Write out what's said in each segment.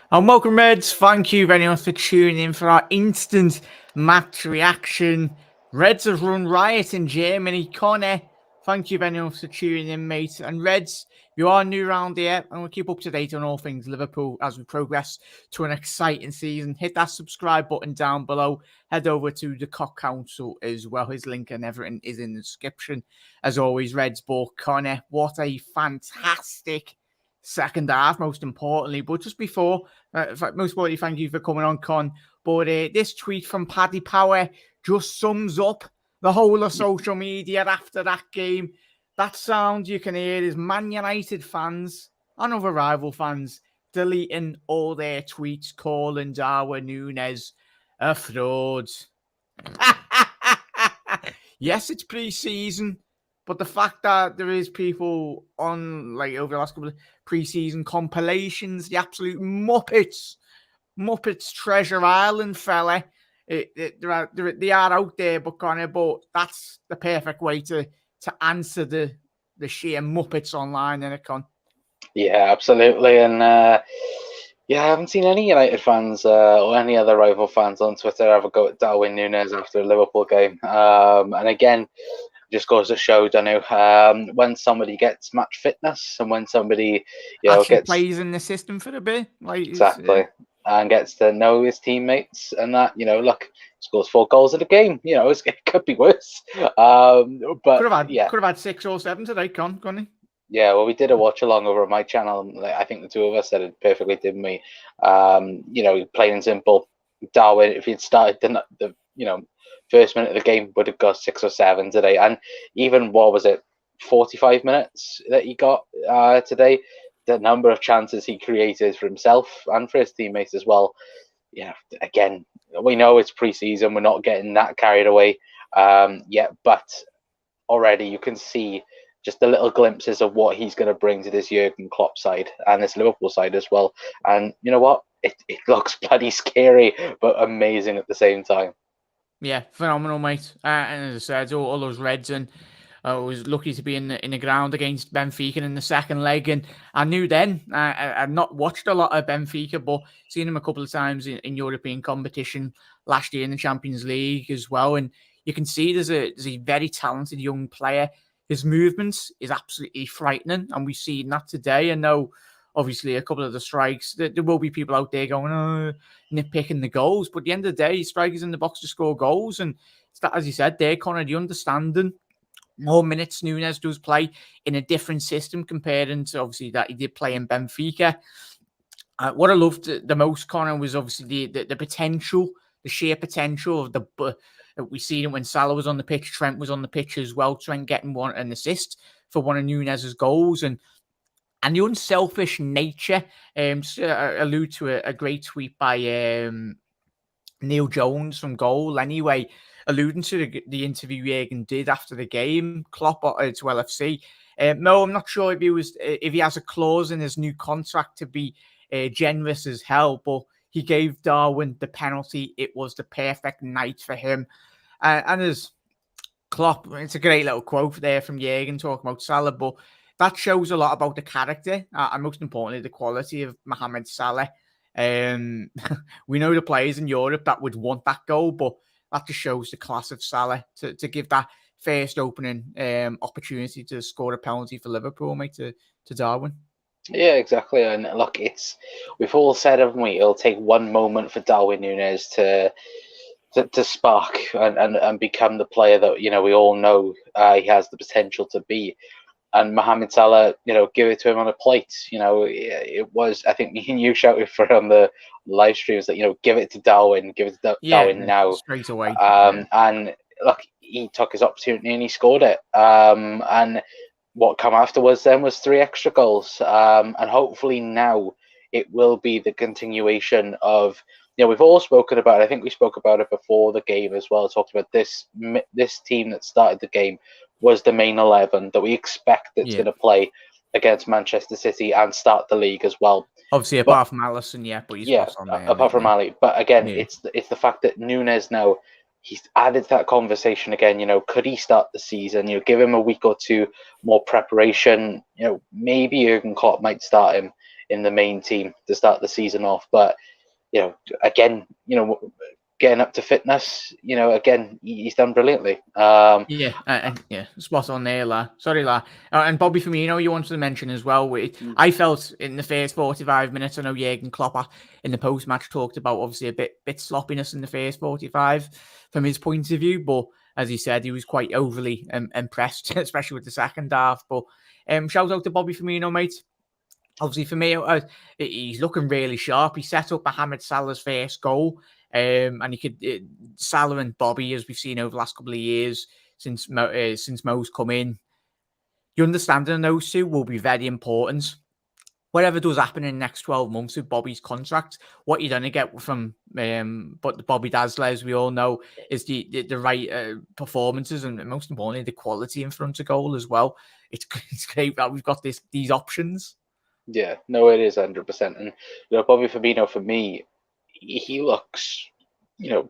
And welcome, Reds. Thank you very much for tuning in for our instant match reaction. Reds have run Riot in Germany. Connor, thank you very much for tuning in, mate. And Reds, you are new around here, and we'll keep up to date on all things Liverpool as we progress to an exciting season. Hit that subscribe button down below. Head over to the Cock Council as well. His link and everything is in the description. As always, Reds, but Connor, what a fantastic second half, most importantly. But just before, most importantly, thank you for coming on, Con. But this tweet from Paddy Power just sums up the whole of social media after that game. That sound you can hear is Man United fans and other rival fans deleting all their tweets, calling Darwin Nunez a fraud. Yes, it's pre-season. But the fact that there is people on, like, over the last couple of pre-season compilations, the absolute Muppets Treasure Island fella, they are out there, but that's the perfect way to answer the sheer Muppets online, innit, Con? Yeah, absolutely. And yeah, I haven't seen any United fans or any other rival fans on Twitter ever go at Darwin Nunez after a Liverpool game. And again, just goes to show, don't know, when somebody gets match fitness and when somebody, plays in the system for a bit, like exactly, and gets to know his teammates and that, look, scores 4 goals in a game. It could be worse. But could have had 6 or 7 today, couldn't he? Yeah, well, we did a watch along over on my channel. And I think the two of us said it perfectly, didn't we? Plain and simple, Darwin, if he'd started the first minute of the game, would have got 6 or 7 today. And even, 45 minutes that he got today, the number of chances he created for himself and for his teammates as well. Yeah, again, we know it's pre-season. We're not getting that carried away yet, but already you can see just the little glimpses of what he's going to bring to this Jurgen Klopp side and this Liverpool side as well. And you know what? It looks bloody scary, but amazing at the same time. Yeah, phenomenal, mate. And as I said, all those Reds, and I was lucky to be in the ground against Benfica in the second leg, and I knew then I'd not watched a lot of Benfica, but seen them a couple of times in European competition last year in the Champions League as well. And you can see there's a very talented young player. His movements is absolutely frightening, and we've seen that today. I know, obviously, a couple of the strikes, there will be people out there going, nitpicking the goals. But at the end of the day, strikers in the box to score goals. And it's that, as you said there, Connor, the understanding. More minutes Nunez does play in a different system comparing to, obviously, that he did play in Benfica. What I loved the most, Connor, was obviously the potential, the sheer potential of we seen it when Salah was on the pitch, Trent was on the pitch as well, Trent getting an assist for one of Nunez's goals. And the unselfish nature, allude to a great tweet by Neil Jones from Goal, anyway, alluding to the interview Jurgen did after the game, Klopp to LFC. No, I'm not sure if he has a clause in his new contract to be generous as hell, but he gave Darwin the penalty. It was the perfect night for him. And as Klopp, it's a great little quote there from Jurgen talking about Salah, but that shows a lot about the character and most importantly, the quality of Mohamed Salah. We know the players in Europe that would want that goal, but that just shows the class of Salah to give that first opening opportunity to score a penalty for Liverpool, mate, to Darwin. Yeah, exactly. And look, we've all said, haven't we? It'll take one moment for Darwin Nunez to spark and become the player that we all know he has the potential to be. And Mohamed Salah, give it to him on a plate. It was, I think me and you shouted for on the live streams that, give it to Darwin, Darwin now. Straight away. And look, he took his opportunity and he scored it. And what came afterwards then was 3 extra goals. And hopefully now it will be the continuation of we've all spoken about it. I think we spoke about it before the game as well. Talked about this team that started the game was the main 11 that we expect that's going to play against Manchester City and start the league as well. Obviously, But, apart from Allison, but he's spot on there. Apart from Ali. But again, it's the fact that Nunez now, he's added to that conversation again. Could he start the season? Give him a week or two more preparation. Maybe Jurgen Klopp might start him in the main team to start the season off. But again, getting up to fitness, again, he's done brilliantly. Spot on there, La. Sorry, La. And Bobby Firmino, you wanted to mention as well. I felt in the first 45 minutes, I know Jurgen Klopp in the post-match talked about obviously a bit sloppiness in the first 45 from his point of view, but as he said, he was quite overly impressed, especially with the second half. But shout out to Bobby Firmino, mate. Obviously, for me, he's looking really sharp. He set up Mohamed Salah's first goal, and he could Salah and Bobby, as we've seen over the last couple of years since Mo's come in. Your understanding of those two will be very important. Whatever does happen in the next 12 months with Bobby's contract, what you're going to get from but Bobby Dazzler, as we all know, is the right performances and most importantly, the quality in front of goal as well. It's great that we've got these options. Yeah, no, it is 100%. And Bobby Firmino, for me, he looks,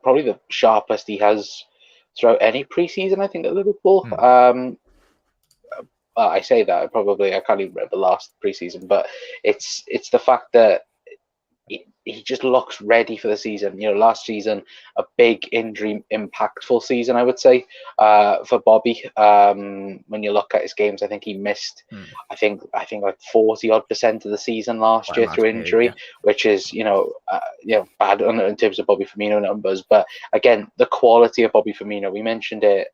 probably the sharpest he has throughout any preseason, I think, at Liverpool. I say that I can't even remember last preseason, but it's the fact that he just looks ready for the season. Last season, a big injury impactful season, I would say, for Bobby. When you look at his games, I think he missed, I think like 40% of the season last year through injury, which is, bad in terms of Bobby Firmino numbers. But again, the quality of Bobby Firmino, we mentioned it,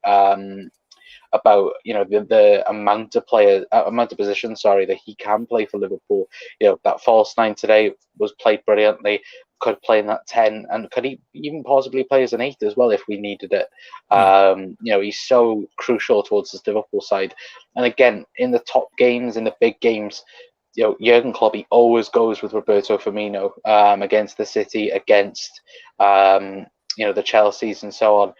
about the amount of positions that he can play for Liverpool. That false nine today was played brilliantly. Could play in that 10, and could he even possibly play as an 8 as well if we needed it. He's so crucial towards this Liverpool side. And again, in the top games, in the big games, Jurgen Klopp, he always goes with Roberto Firmino against the City, against the Chelseas and so on.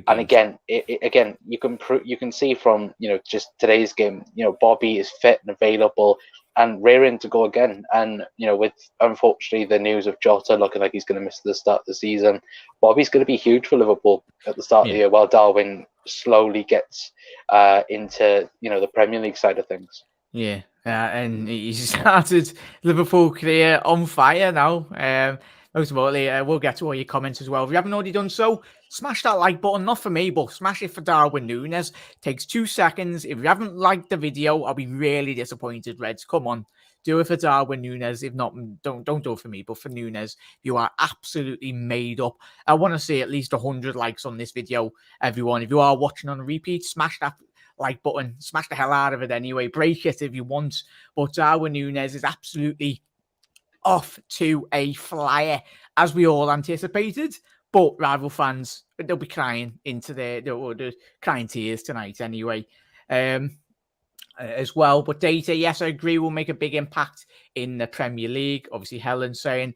And again, you can see from just today's game, Bobby is fit and available and raring to go again. And with unfortunately the news of Jota looking like he's going to miss the start of the season, Bobby's going to be huge for Liverpool at the start of the year, while Darwin slowly gets into the Premier League side of things. And he's started Liverpool career on fire now. Most importantly, we'll get to all your comments as well. If you haven't already done so, smash that like button. Not for me, but smash it for Darwin Nunez. Takes 2 seconds. If you haven't liked the video, I'll be really disappointed, Reds. Come on. Do it for Darwin Nunez. If not, don't do it for me, but for Nunez. You are absolutely made up. I want to see at least 100 likes on this video, everyone. If you are watching on a repeat, smash that like button. Smash the hell out of it anyway. Break it if you want. But Darwin Nunez is absolutely off to a flyer, as we all anticipated. But rival fans, they'll be crying they're crying tears tonight anyway, as well. But data, yes, I agree, will make a big impact in the Premier League. Obviously, Helen saying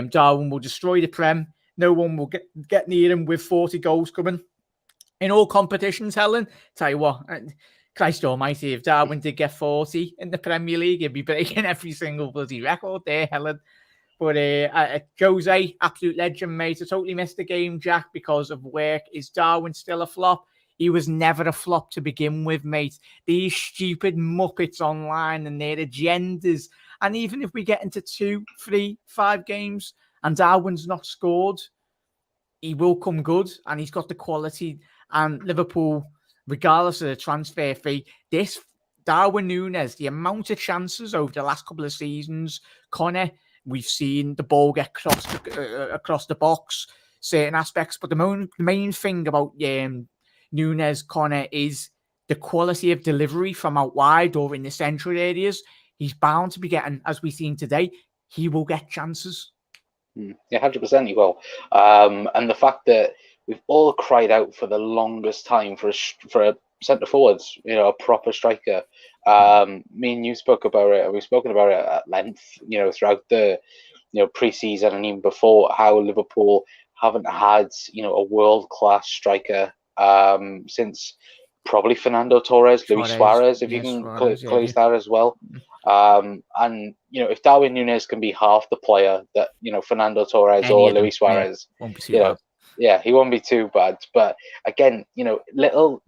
Darwin will destroy the Prem. No one will get near him with 40 goals coming in all competitions, Helen. Tell you what, Christ almighty, if Darwin did get 40 in the Premier League, he'd be breaking every single bloody record there, Helen. But Jose, absolute legend, mate. I totally missed the game, Jack, because of work. Is Darwin still a flop? He was never a flop to begin with, mate. These stupid muppets online and their agendas. And even if we get into 2, 3, 5 games and Darwin's not scored, he will come good, and he's got the quality. And Liverpool, regardless of the transfer fee, this Darwin Nunez, the amount of chances over the last couple of seasons, Connor, we've seen the ball get across the box, certain aspects. But the main thing about Nunez, Connor, is the quality of delivery from out wide or in the central areas. He's bound to be getting, as we've seen today, he will get chances. Yeah, 100% he will. And the fact that we've all cried out for the longest time for a centre forwards, a proper striker. Me and you spoke about it, and we've spoken about it at length, throughout the pre-season and even before, how Liverpool haven't had a world-class striker since probably Fernando Torres, Luis Suarez, if you can close that as well. And if Darwin Nunez can be half the player that Fernando Torres or Luis Suarez, won't be too bad. Yeah, he won't be too bad. But again, there's little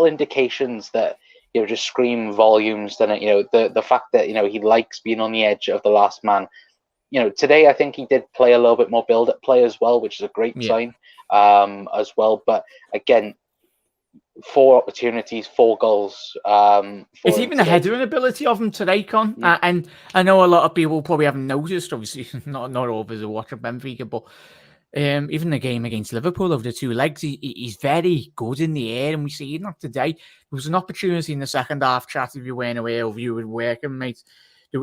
indications that just scream volumes. Then the fact that he likes being on the edge of the last man. Today I think he did play a little bit more build-up play as well, which is a great sign as well. But again, 4 opportunities, 4 goals. It's even the headering ability of him today, Con. And I know a lot of people probably haven't noticed, obviously, not all of us are watching Benfica, but even the game against Liverpool over the 2 legs, he's very good in the air, and we see that today. There was an opportunity in the second half, chat, if you weren't aware or you were working, mate. He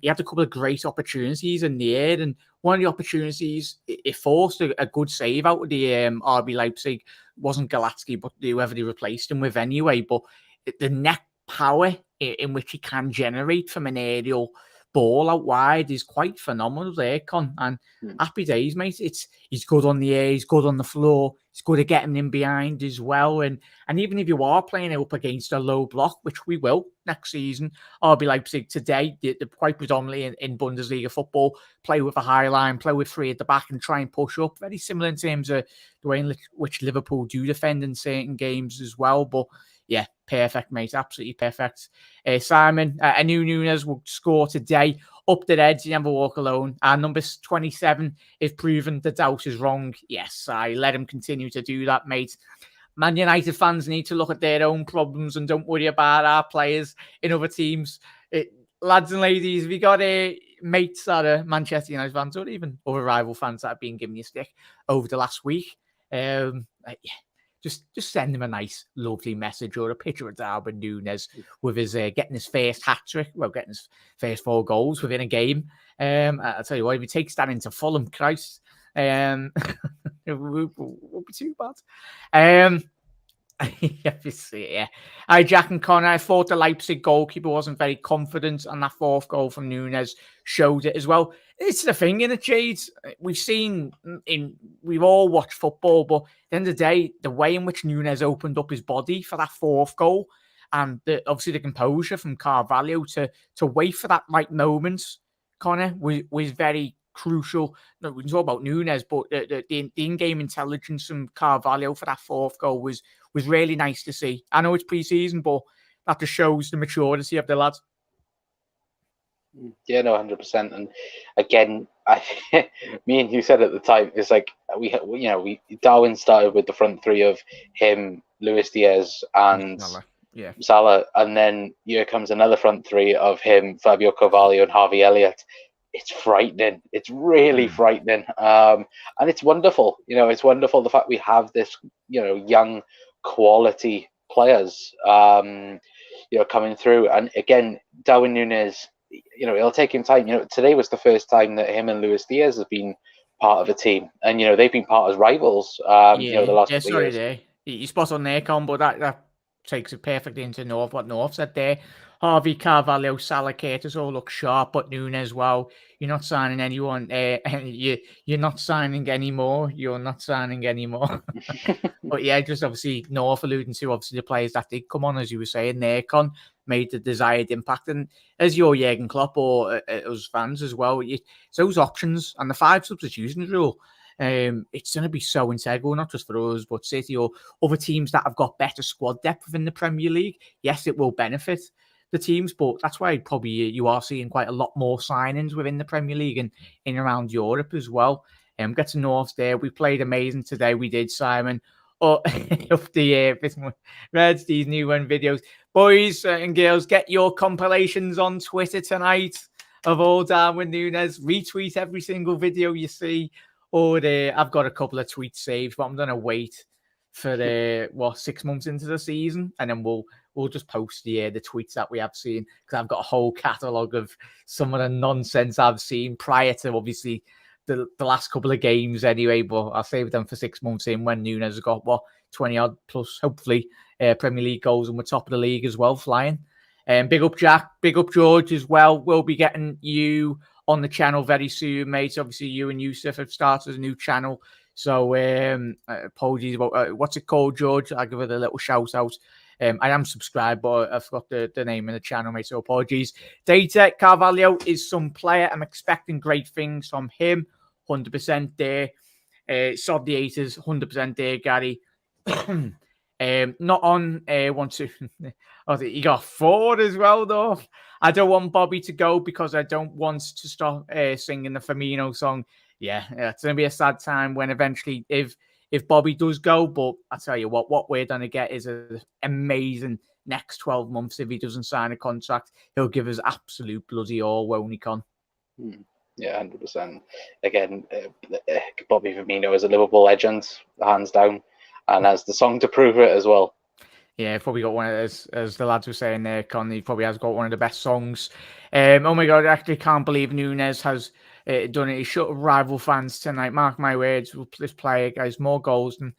had a couple of great opportunities in the air, and one of the opportunities, it forced a good save out of the RB Leipzig. It wasn't Galatsky, but whoever they replaced him with anyway. But the net power in which he can generate from an aerial ball out wide is quite phenomenal there, Con. And happy days, mate. He's good on the air, he's good on the floor, he's good at getting in behind as well. And even if you are playing up against a low block, which we will next season, RB Leipzig today, they're quite predominantly in Bundesliga football, play with a high line, play with 3 at the back and try and push up. Very similar in terms of the way in which Liverpool do defend in certain games as well. But yeah, perfect, mate. Absolutely perfect. Simon, I knew Nunez will score today. Up the edge, you never walk alone. Our number 27, if proven the doubt is wrong, yes, I let him continue to do that, mate. Man United fans need to look at their own problems and don't worry about our players in other teams. Lads and ladies, we got mates that are Manchester United fans or even other rival fans that have been giving you a stick over the last week. Just send him a nice, lovely message or a picture of Darwin Nunez with his getting his first hat trick, getting his first 4 goals within a game. I'll tell you what, if he takes that into Fulham, Christ, it won't be too bad. Yeah. Jack and Connor, I thought the Leipzig goalkeeper wasn't very confident, and that 4th goal from Nunez showed it as well. It's the thing in it, Jades. We've all watched football, but at the end of the day, the way in which Nunez opened up his body for that 4th goal, and obviously the composure from Carvalho to wait for that right moment, Connor, was very crucial. No, we can talk about Nunez, but the in-game intelligence from Carvalho for that 4th goal was really nice to see. I know it's pre-season, but that just shows the maturity of the lads. Yeah, no, 100%. And again, me and you said at the time, it's like Darwin started with the front 3 of him, Luis Diaz, and Salah, and then here comes another front 3 of him, Fabio Carvalho, and Harvey Elliott. It's frightening. It's really frightening, and it's wonderful. It's wonderful the fact we have this, young quality players, coming through. And again, Darwin Nunez, it'll take him time. Today was the first time that him and Luis Diaz have been part of a team, and they've been part as rivals. The last couple of years. You spot on there, Con, but that takes it perfectly into what North said there. Harvey, Carvalho, Salah, Curtis all look sharp, but Nunez, well, you're not signing anyone. You're not signing anymore. You're not signing anymore. But yeah, just obviously North alluding to obviously the players that did come on, as you were saying there, Con, made the desired impact. And as your Jurgen Klopp or us fans as well, it's those options and the 5 substitution rule. It's going to be so integral, not just for us, but City or other teams that have got better squad depth within the Premier League. Yes, it will benefit the teams, but that's why probably you are seeing quite a lot more signings within the Premier League and in around Europe as well. Get to North there. We played amazing today. We did, Simon. Up the Reds, these new videos. Boys and girls, get your compilations on Twitter tonight of all Darwin Nunez. Retweet every single video you see. Or I've got a couple of tweets saved, but I'm going to wait for 6 months into the season, and then we'll just post the tweets that we have seen, because I've got a whole catalogue of some of the nonsense I've seen prior to obviously the last couple of games anyway, but I'll save them for 6 months in when Nunez has got 20 odd plus hopefully Premier League goals, and we're top of the league as well, flying. Big up Jack, big up George as well. We'll be getting you on the channel very soon, mate. Obviously, you and Yusuf have started a new channel. So apologies about what's it called, George? I'll give it a little shout out. I am subscribed, but I forgot the name of the channel, mate. So apologies. Data Carvalho is some player. I'm expecting great things from him. 100% there. Sod the haters. 100% there, Gary. Not on one, two. Oh, he got 4 as well, though. I don't want Bobby to go because I don't want to stop singing the Firmino song. Yeah, it's going to be a sad time when eventually, if Bobby does go, but I tell you what we're going to get is an amazing next 12 months. If he doesn't sign a contract, he'll give us absolute bloody all, won't he, Con? Yeah, 100%. Again, Bobby Firmino is a Liverpool legend, hands down, and has the song to prove it as well. Yeah, probably got one of those, as the lads were saying there, Con, he probably has got one of the best songs. Oh my God, I actually can't believe Nunez has done it. He shut rival fans tonight. Mark my words, this player guys more goals than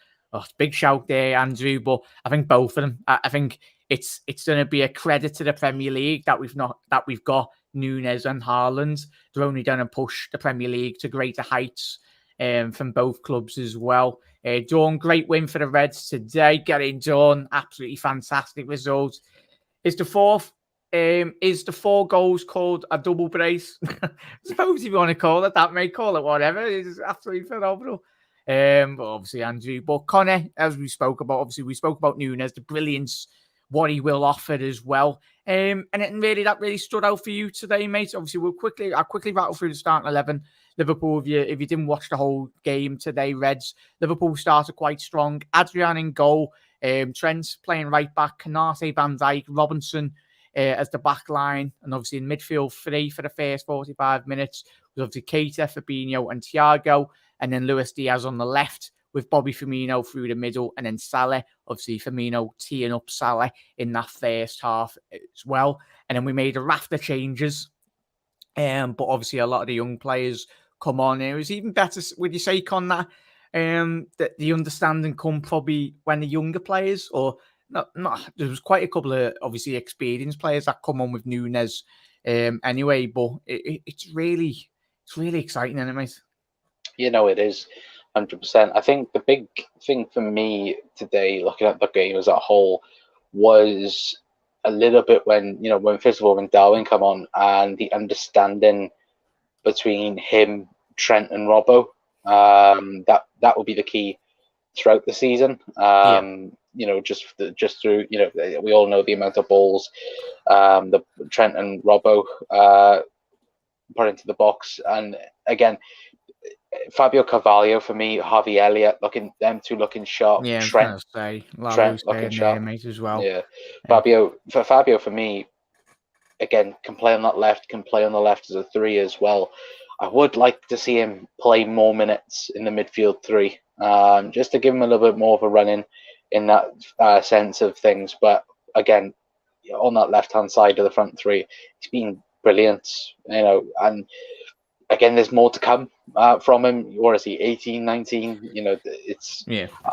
big shout there, Andrew. But I think both of them. I think it's going to be a credit to the Premier League that we've got Nunez and Haaland. They're only going to push the Premier League to greater heights from both clubs as well. Dawn, great win for the Reds today. Getting done, absolutely fantastic result. Is the 4 goals called a double brace? I suppose if you want to call it that, mate, call it whatever. It's absolutely phenomenal. But obviously, Andrew. But Connor, as we spoke about, obviously we spoke about Nunez, the brilliance, what he will offer as well. And that really stood out for you today, mate. Obviously, I'll quickly rattle through the starting 11. Liverpool, if you didn't watch the whole game today, Reds, Liverpool started quite strong. Adrian in goal, Trent playing right back, Canate, Van Dijk, Robinson as the back line, and obviously in midfield 3 for the first 45 minutes was obviously Keita, Fabinho and Thiago, and then Luis Diaz on the left with Bobby Firmino through the middle, and then Salah, obviously Firmino teeing up Salah in that first half as well. And then we made a raft of changes, but obviously a lot of the young players come on. It was even better, would you say, Con, that the understanding come probably when the younger players, or not, there was quite a couple of obviously experienced players that come on with Nunez anyway, but it's really exciting, isn't it, mate? It is 100%. I think the big thing for me today, looking at the game as a whole, was a little bit when first of all when Darwin come on, and the understanding between him, Trent, and Robbo. That will be the key throughout the season. Just through we all know the amount of balls the Trent and Robbo put into the box, and again, Fabio Carvalho for me, Harvey Elliott, looking sharp. Yeah, Trent looking sharp, mate, as well. Yeah, Fabio for me, again, can play on that left, can play on the left as a 3 as well. I would like to see him play more minutes in the midfield 3, just to give him a little bit more of a run in that sense of things. But again, on that left-hand side of the front 3, he's been brilliant, and again, there's more to come from him. What is he, 18, 19? It's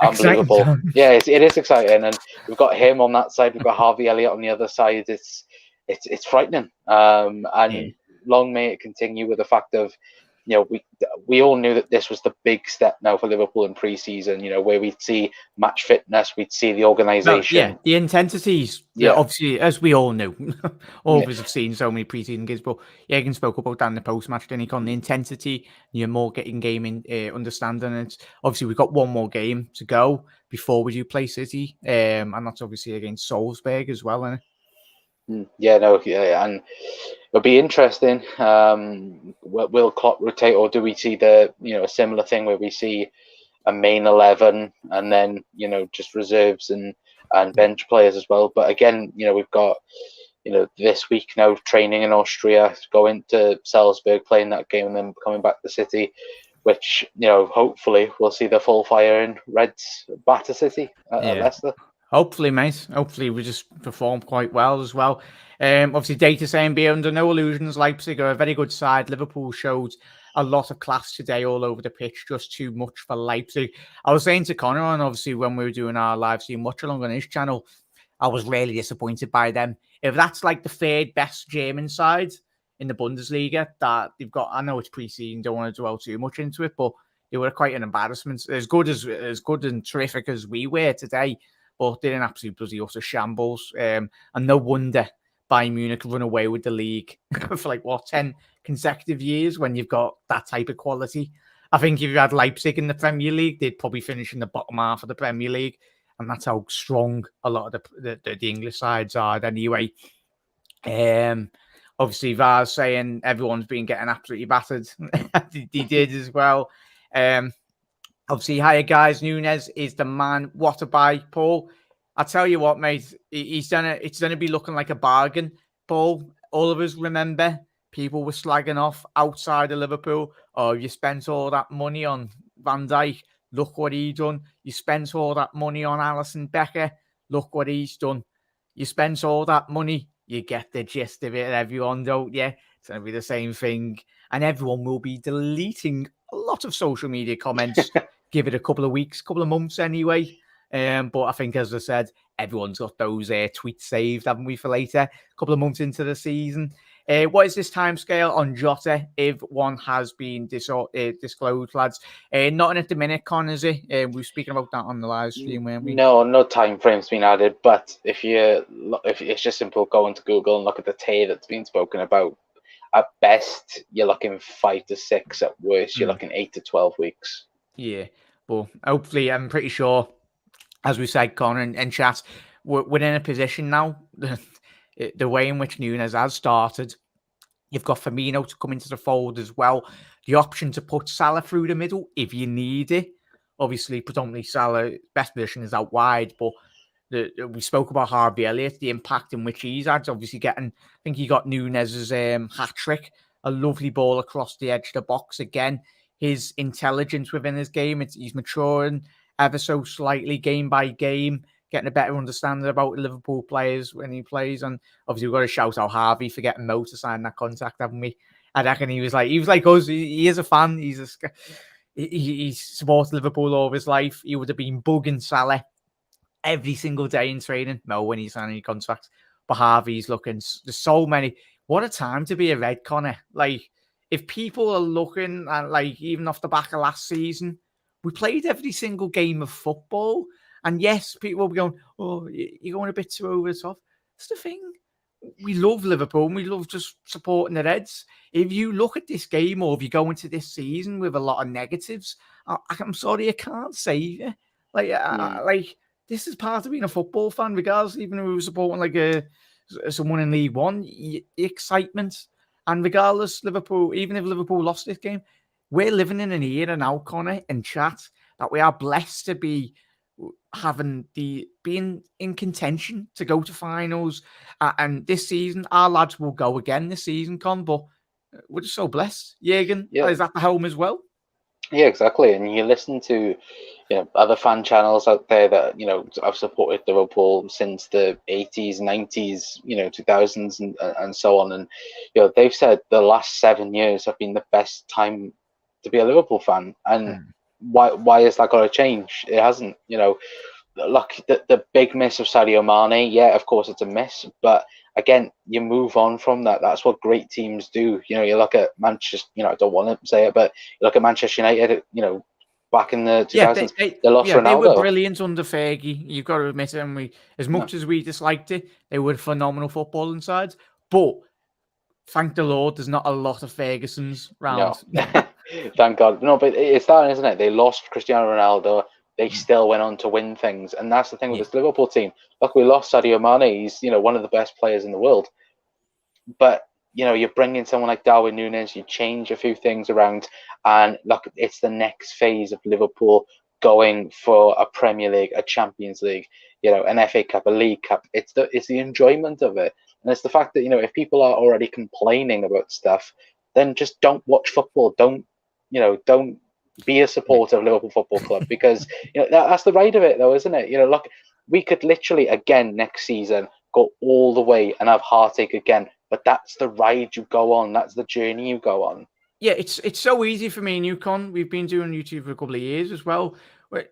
unbelievable. Yeah, it is exciting. And we've got him on that side. We've got Harvey Elliott on the other side. It's frightening. Long may it continue with the fact of, we all knew that this was the big step now for Liverpool in pre-season, where we'd see match fitness, we'd see the organisation. The intensities, obviously, as we all knew. All of us have seen so many pre-season games, but Jürgen spoke about that in the post-match, didn't he, on the intensity, you're more getting game in understanding it. Obviously, we've got one more game to go before we do play City, and that's obviously against Salzburg as well, isn't it? And it'll be interesting. Will Klopp rotate, or do we see a similar thing where we see a main 11 and then just reserves and bench players as well? But again, we've got this week now training in Austria, going to Salzburg, playing that game, and then coming back to City, which hopefully we'll see the full fire in Reds batter City at Leicester. Hopefully, mate. Hopefully, we just perform quite well as well. Obviously, data saying, be under no illusions, Leipzig are a very good side. Liverpool showed a lot of class today all over the pitch, just too much for Leipzig. I was saying to Connor, and obviously when we were doing our live stream watch along on his channel, I was really disappointed by them. If that's like the third best German side in the Bundesliga that they've got. I know it's pre-season, don't want to dwell too much into it, but they were quite an embarrassment. As good and terrific as we were today, but they're an absolute bloody utter shambles. And no wonder Bayern Munich run away with the league for 10 consecutive years when you've got that type of quality. I think if you had Leipzig in the Premier League, they'd probably finish in the bottom half of the Premier League. And that's how strong a lot of the English sides are anyway. Obviously, Vars saying everyone's been getting absolutely battered. He did as well. Obviously, hiya guys. Nunez is the man. What a buy, Paul. I tell you what, mate. It's gonna be looking like a bargain, Paul. All of us remember people were slagging off outside of Liverpool. Oh, you spent all that money on Van Dijk. Look what he done. You spent all that money on Alisson Becker. Look what he's done. You spent all that money. You get the gist of it, everyone, don't you? It's going to be the same thing. And everyone will be deleting a lot of social media comments. Give it a couple of weeks, couple of months anyway. But I think, as I said, everyone's got those tweets saved, haven't we, for later? A couple of months into the season. What is this timescale on Jota if one has been disclosed, lads? Not at the minute, Con, is it? We were speaking about that on the live stream, weren't we? No time frame's been added. But if it's just simple, go into Google and look at the tier that's been spoken about. At best, you're looking 5 to 6. At worst, you're looking 8 to 12 weeks. Yeah, but hopefully, I'm pretty sure, as we said, Connor and chat, we're in a position now. The way in which Nunez has started, you've got Firmino to come into the fold as well. The option to put Salah through the middle if you need it. Obviously, predominantly Salah, best position is out wide, but we spoke about Harvey Elliott, the impact in which he's had. Obviously, I think he got Nunez's hat trick, a lovely ball across the edge of the box again. His intelligence within his game, he's maturing ever so slightly game by game, getting a better understanding about Liverpool players when he plays. And obviously, we've got to shout out Harvey for getting Mo to sign that contract, haven't we? I reckon he was like us. He is a fan. He's supported Liverpool all of his life. He would have been bugging Salah every single day in training. No, when he's signing contracts. But Harvey's looking. There's so many. What a time to be a Red, Connor. If people are looking at, even off the back of last season, we played every single game of football. And yes, people will be going, oh, you're going a bit too over the top. That's the thing. We love Liverpool and we love just supporting the Reds. If you look at this game or if you go into this season with a lot of negatives, I'm sorry, I can't save you. This is part of being a football fan, regardless, even if we were supporting someone in League One, the excitement. And regardless, Liverpool, even if Liverpool lost this game, we're living in an era now, Connor, and chat, that we are blessed to be being in contention to go to finals. And this season, our lads will go again this season, Con, but we're just so blessed. Jürgen, is at the helm as well? Yeah, exactly. And you listen to other fan channels out there that have supported Liverpool since the 80s, 90s, 2000s, and so on. And they've said the last 7 years have been the best time to be a Liverpool fan. And why has that got to change? It hasn't. Look, the big miss of Sadio Mane. Yeah, of course it's a miss, but again, you move on from that. That's what great teams do. You look at Manchester. I don't want to say it, but you look at Manchester United. Back in the 2000s, they lost Ronaldo. They were brilliant under Fergie. You've got to admit it. And as much as we disliked it, they were phenomenal footballing sides. But thank the Lord, there's not a lot of Fergusons round. No. Thank God. No, but it's that, isn't it? They lost Cristiano Ronaldo. They still went on to win things. And that's the thing with this Liverpool team. Look, we lost Sadio Mane. He's, one of the best players in the world. But, you bring in someone like Darwin Nunez, you change a few things around. And look, it's the next phase of Liverpool going for a Premier League, a Champions League, an FA Cup, a League Cup. It's the enjoyment of it. And it's the fact that, if people are already complaining about stuff, then just don't watch football. Don't be a supporter of Liverpool Football Club, because that's the right of it, though, isn't it? Look, we could literally again next season go all the way and have heartache again, but that's the ride you go on. That's the journey you go on. Yeah, it's so easy for me and you, Con. We've been doing YouTube for a couple of years as well. Where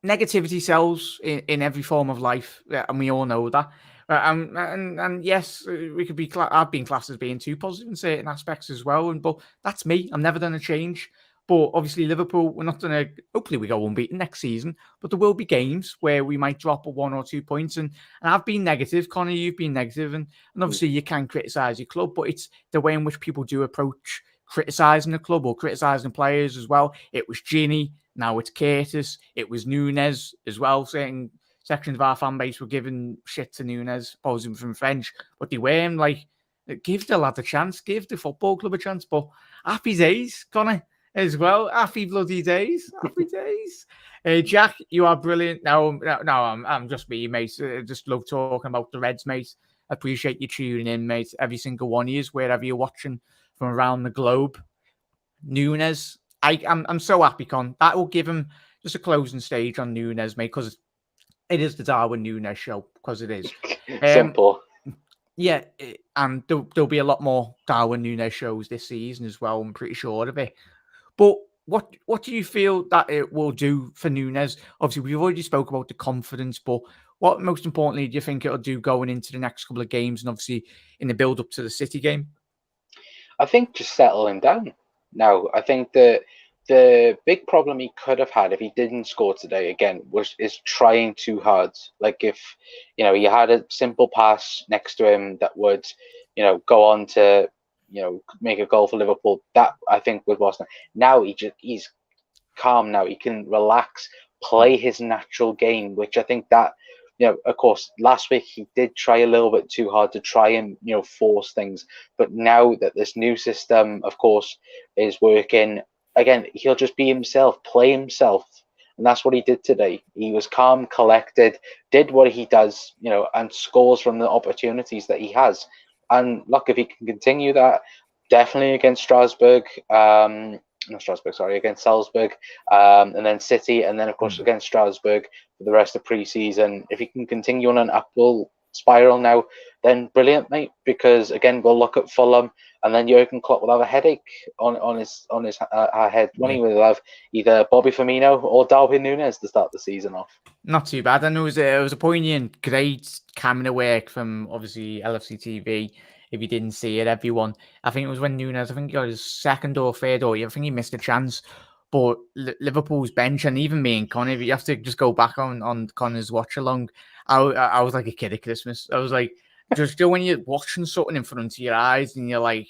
negativity sells in every form of life, and we all know that. And yes, we could be. I've been classed as being too positive in certain aspects as well, but that's me. I'm never going to change. But obviously, Liverpool, we're not going to. Hopefully, we go unbeaten next season. But there will be games where we might drop a 1 or 2 points. And I've been negative, Connor. You've been negative, and obviously you can criticise your club, but it's the way in which people do approach criticising the club or criticising players as well. It was Ginny, now it's Curtis. It was Nunez as well, saying sections of our fan base were giving shit to Nunez, opposing from French, but they weren't. Like, give the lad a chance, give the football club a chance. But happy days, Connor, as well. Happy bloody days, happy days. Jack, you are brilliant. No, I'm just me, mate. Just love talking about the Reds, mate. Appreciate you tuning in, mate. Every single one of you, wherever you're watching from around the globe. Nunez, I'm so happy, Con. That will give him just a closing stage on Nunez, mate, because it is the Darwin Nunez show, because it is. Simple. Yeah, and there'll be a lot more Darwin Nunez shows this season as well. I'm pretty sure of it. But what do you feel that it will do for Nunez? Obviously, we've already spoke about the confidence, but what most importantly do you think it'll do going into the next couple of games and obviously in the build up to the City game? I think just settling down now. I think that the big problem he could have had if he didn't score today again is trying too hard. Like if he had a simple pass next to him that would go on to make a goal for Liverpool, that I think was Boston. Now he's calm. Now he can relax, play his natural game, which I think that of course, last week he did try a little bit too hard to try and force things. But now that this new system, of course, is working again, he'll just be himself, play himself, and that's what he did today. He was calm, collected, did what he does, and scores from the opportunities that he has. And look, if he can continue that, definitely against Strasbourg. Not Strasbourg, sorry, against Salzburg, and then City, and then of course against Strasbourg for the rest of pre-season. If he can continue on an upward spiral now, then brilliant, mate. Because again, we'll look at Fulham, and then Jurgen Klopp will have a headache on his head when he will have either Bobby Firmino or Darwin Nunez to start the season off. Not too bad. And it was a poignant, great camera work from obviously LFC TV. If you didn't see it, everyone. I think it was when Nunez, I think he got his second or third, or I think he missed a chance. But Liverpool's bench, and even me and Connor, you have to just go back on Connor's watch along. I was like a kid at Christmas. I was like, just when you're watching something in front of your eyes and you're like,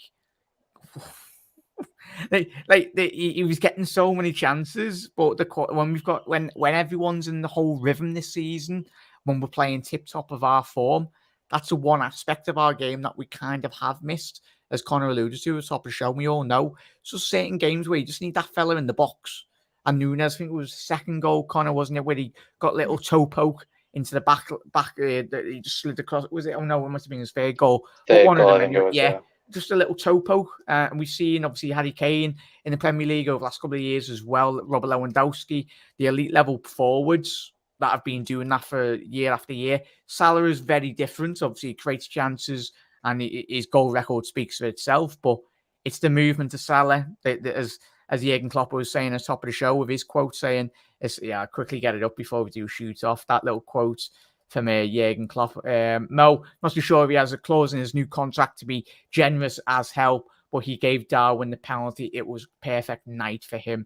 he was getting so many chances, but when everyone's in the whole rhythm this season, when we're playing tip top of our form, that's the one aspect of our game that we kind of have missed, as Connor alluded to at the top of the show. We all know. So certain games where you just need that fella in the box. And Nunez, I think it was the second goal, Connor, wasn't it, where he got a little toe poke into the back. He just slid across. Was it? Oh no, it must have been his third goal. Third one goal, of them, I think it was, yeah. Just a little toe poke. And we've seen, obviously, Harry Kane in the Premier League over the last couple of years as well. Robert Lewandowski, the elite level forwards that have been doing that for year after year. Salah is very different. Obviously, he creates chances and his goal record speaks for itself. But it's the movement to Salah that as Jurgen Klopp was saying at the top of the show with his quote saying, I'll quickly get it up before we do shoot off. That little quote from Jurgen Klopp. Mo, not too sure if he has a clause in his new contract to be generous as hell, but he gave Darwin the penalty. It was a perfect night for him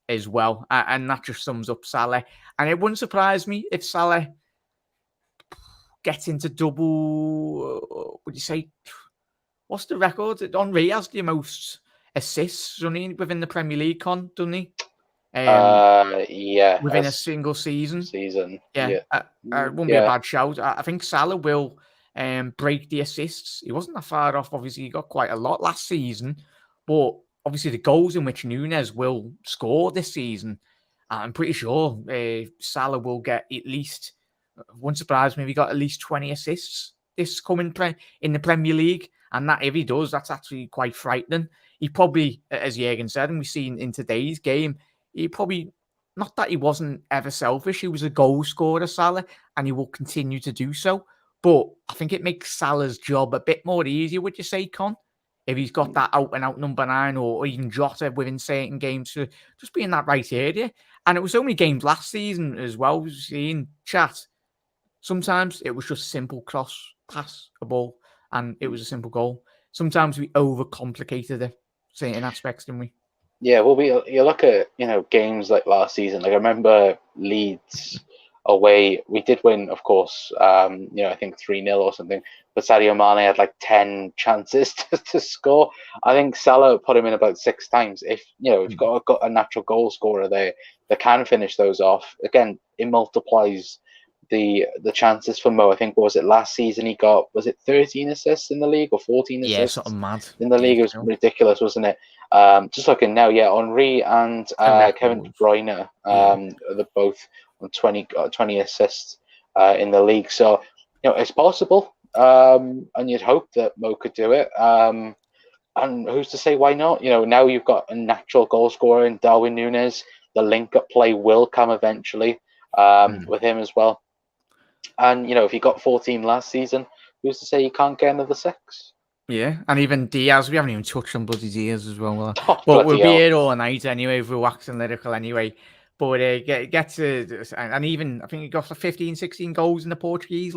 as well. And that just sums up Salah. And it wouldn't surprise me if Salah gets into double, would you say, what's the record? Henry has the most assists, doesn't he, within the Premier League, doesn't he? Yeah. Within a single season. Yeah. It wouldn't be a bad shout. I think Salah will break the assists. He wasn't that far off. Obviously, he got quite a lot last season. But obviously, the goals in which Nunez will score this season, I'm pretty sure Salah will get at least, wouldn't surprise me if he got at least 20 assists this coming in the Premier League. And that, if he does, that's actually quite frightening. He probably, as Jurgen said, and we've seen in today's game, he probably, not that he wasn't ever selfish, he was a goal scorer, Salah, and he will continue to do so. But I think it makes Salah's job a bit more easier, would you say, Con? If he's got that out-and-out number 9 or even Jota within certain games to just be in that right area. And it was only games last season as well, we've seen, chat. Sometimes it was just simple cross, pass, a ball, and it was a simple goal. Sometimes we overcomplicated it, certain aspects, didn't we? Yeah, well, you look at games like last season. Like I remember Leeds away. We did win, of course. I think 3-0 or something. But Sadio Mane had like 10 chances to score. I think Salah put him in about 6 times. If you've got a natural goal scorer there that can finish those off, again, it multiplies the chances for Mo. I think what was it last season he got, was it 13 assists in the league or 14 Yeah, assists something mad. in the league? It was ridiculous, wasn't it? Just looking now, yeah, Henry and Kevin De Bruyne, they're both on 20 assists in the league. So it's possible, and you'd hope that Mo could do it. And who's to say why not? Now you've got a natural goal scorer in Darwin Nunez. The link-up play will come eventually with him as well. And if he got 14 last season, who's to say he can't get another 6? Yeah, and even Diaz, we haven't even touched on bloody Diaz as well. Oh, but we'll be here all night anyway if we're waxing lyrical anyway. But get to, and even, I think he got 15, 16 goals in the Portuguese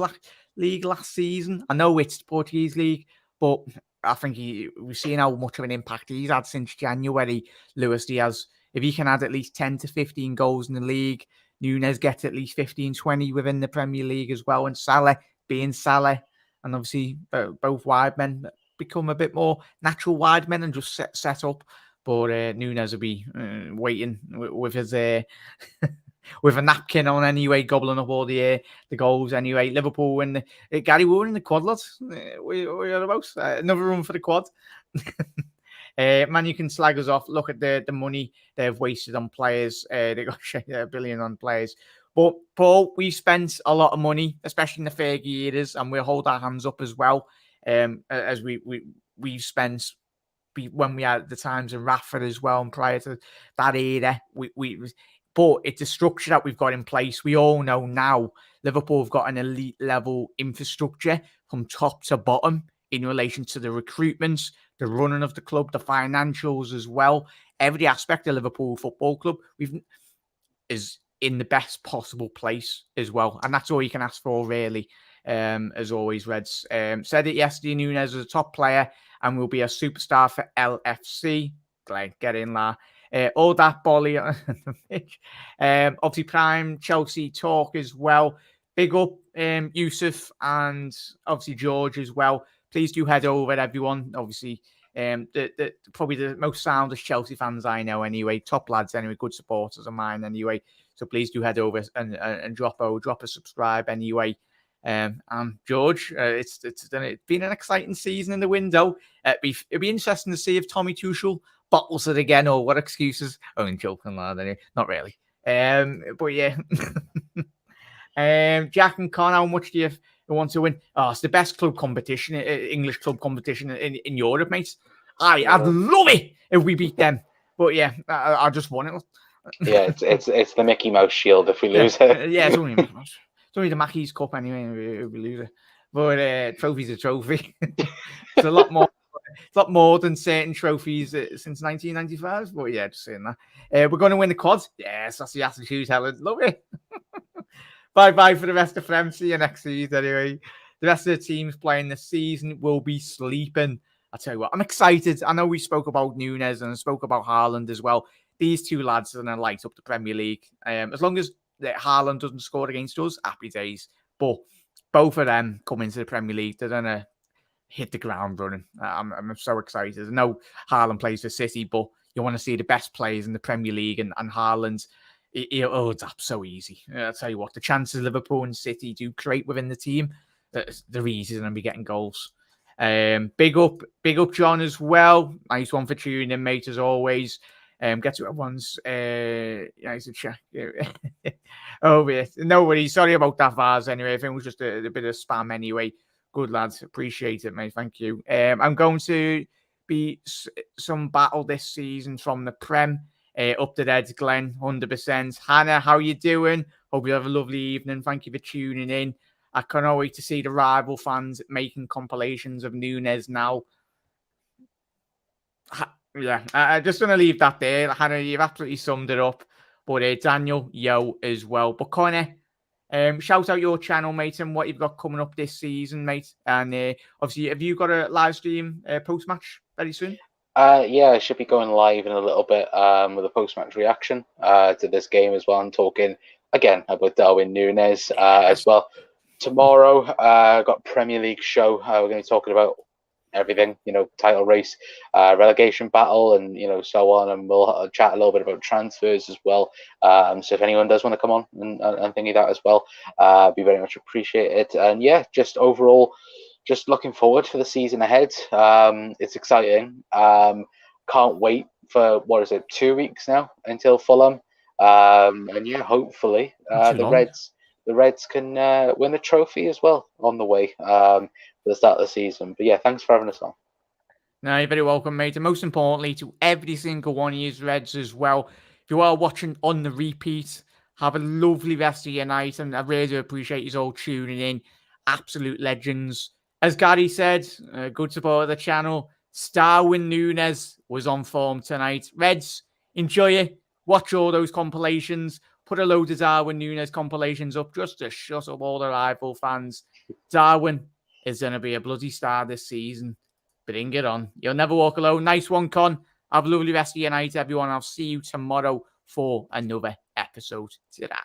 league last season. I know it's the Portuguese league, but I think we've seen how much of an impact he's had since January, Luis Diaz. If he can add at least 10 to 15 goals in the league, Nunez gets at least 15, 20 within the Premier League as well. And Salah, being Salah, and obviously both wide men become a bit more natural wide men and just set up. But Nunez will be waiting with his with a napkin on anyway, gobbling up all the goals anyway. Liverpool and Gary, we were in the quad, lads. We're about another run for the quad. Man, you can slag us off. Look at the money they've wasted on players. They got $1 billion on players. But Paul, we've spent a lot of money, especially in the Fergie years, and we'll hold our hands up as well. As we've spent when we had the times in Rafford as well, and prior to that era, but it's a structure that we've got in place. We all know now Liverpool have got an elite level infrastructure from top to bottom in relation to the recruitments, the running of the club, the financials as well. Every aspect of Liverpool Football Club is in the best possible place as well. And that's all you can ask for, really. As always, Reds. Said it yesterday, Nunez is a top player and will be a superstar for LFC. Like, get in there. All that bolly on the pitch. Obviously, prime Chelsea talk as well. Big up Yusuf and obviously George as well. Please do head over, everyone. Obviously, probably the most soundest Chelsea fans I know anyway. Top lads anyway, good supporters of mine anyway. So please do head over and drop a subscribe anyway. And George, it's been an exciting season in the window. It'd be interesting to see if Tommy Tuchel bottles it again or what excuses. I'm joking, lad. Anyway. Not really. But yeah. Jack and Con, how much do you want to win? Oh, it's the best club competition, English club competition in Europe, mate. I'd love it if we beat them. But yeah, I just won it. Yeah, it's the Mickey Mouse Shield if we lose it. Yeah, it's only the Mackey's Cup anyway if we lose it. But trophy's a trophy. It's a lot more. It's a lot more than certain trophies since 1995. But yeah, just saying that. We're going to win the quad. Yes, that's the attitude, Helen. Love it. Bye for the rest of them. See you next season anyway. The rest of the teams playing this season will be sleeping. I tell you what, I'm excited. I know we spoke about Nunez and I spoke about Haaland as well. These two lads are going to light up the Premier League. As long as Haaland doesn't score against us, happy days. But both of them come into the Premier League. They're going to hit the ground running. I'm so excited. I know Haaland plays for City, but you want to see the best players in the Premier League, and Haaland, it's up so easy. I'll tell you what, the chances Liverpool and City do create within the team, they're easy and be getting goals. Big up John as well. Nice one for tuning in, mate, as always. Get to everyone's nice to check. Oh, yeah. No worries. Sorry about that, Vaz. Anyway, I think it was just a bit of spam anyway. Good lads, appreciate it, mate. Thank you. I'm going to be some battle this season from the Prem. Up to Reds, Glenn, 100%. Hannah, how you doing? Hope you have a lovely evening. Thank you for tuning in. I cannot wait to see the rival fans making compilations of Nunez now. Yeah, I'm just going to leave that there. Hannah, you've absolutely summed it up. But Daniel, yo, as well. But Connor, Shout out your channel, mate, and what you've got coming up this season, mate. And obviously, have you got a live stream post match very soon? Yeah, I should be going live in a little bit with a post-match reaction to this game as well. I'm talking again about Darwin Nunez as well. Tomorrow, got Premier League show. We're going to be talking about everything, title race, relegation battle, and so on. And we'll chat a little bit about transfers as well. So if anyone does want to come on and think of that as well, be very much appreciated. And yeah, just overall, just looking forward for the season ahead. It's exciting. Can't wait for 2 weeks now until Fulham. And yeah, hopefully the Reds can win a trophy as well on the way for the start of the season. But yeah, thanks for having us on. No, you're very welcome, mate. And most importantly, to every single one of you Reds as well. If you are watching on the repeat, have a lovely rest of your night. And I really do appreciate you all tuning in. Absolute legends. As Gary said, good support of the channel. Darwin Nunez was on form tonight. Reds, enjoy it. Watch all those compilations. Put a load of Darwin Nunez compilations up just to shut up all the rival fans. Darwin is going to be a bloody star this season. Bring it on. You'll never walk alone. Nice one, Con. Have a lovely rest of your night, everyone. I'll see you tomorrow for another episode. Ta-da.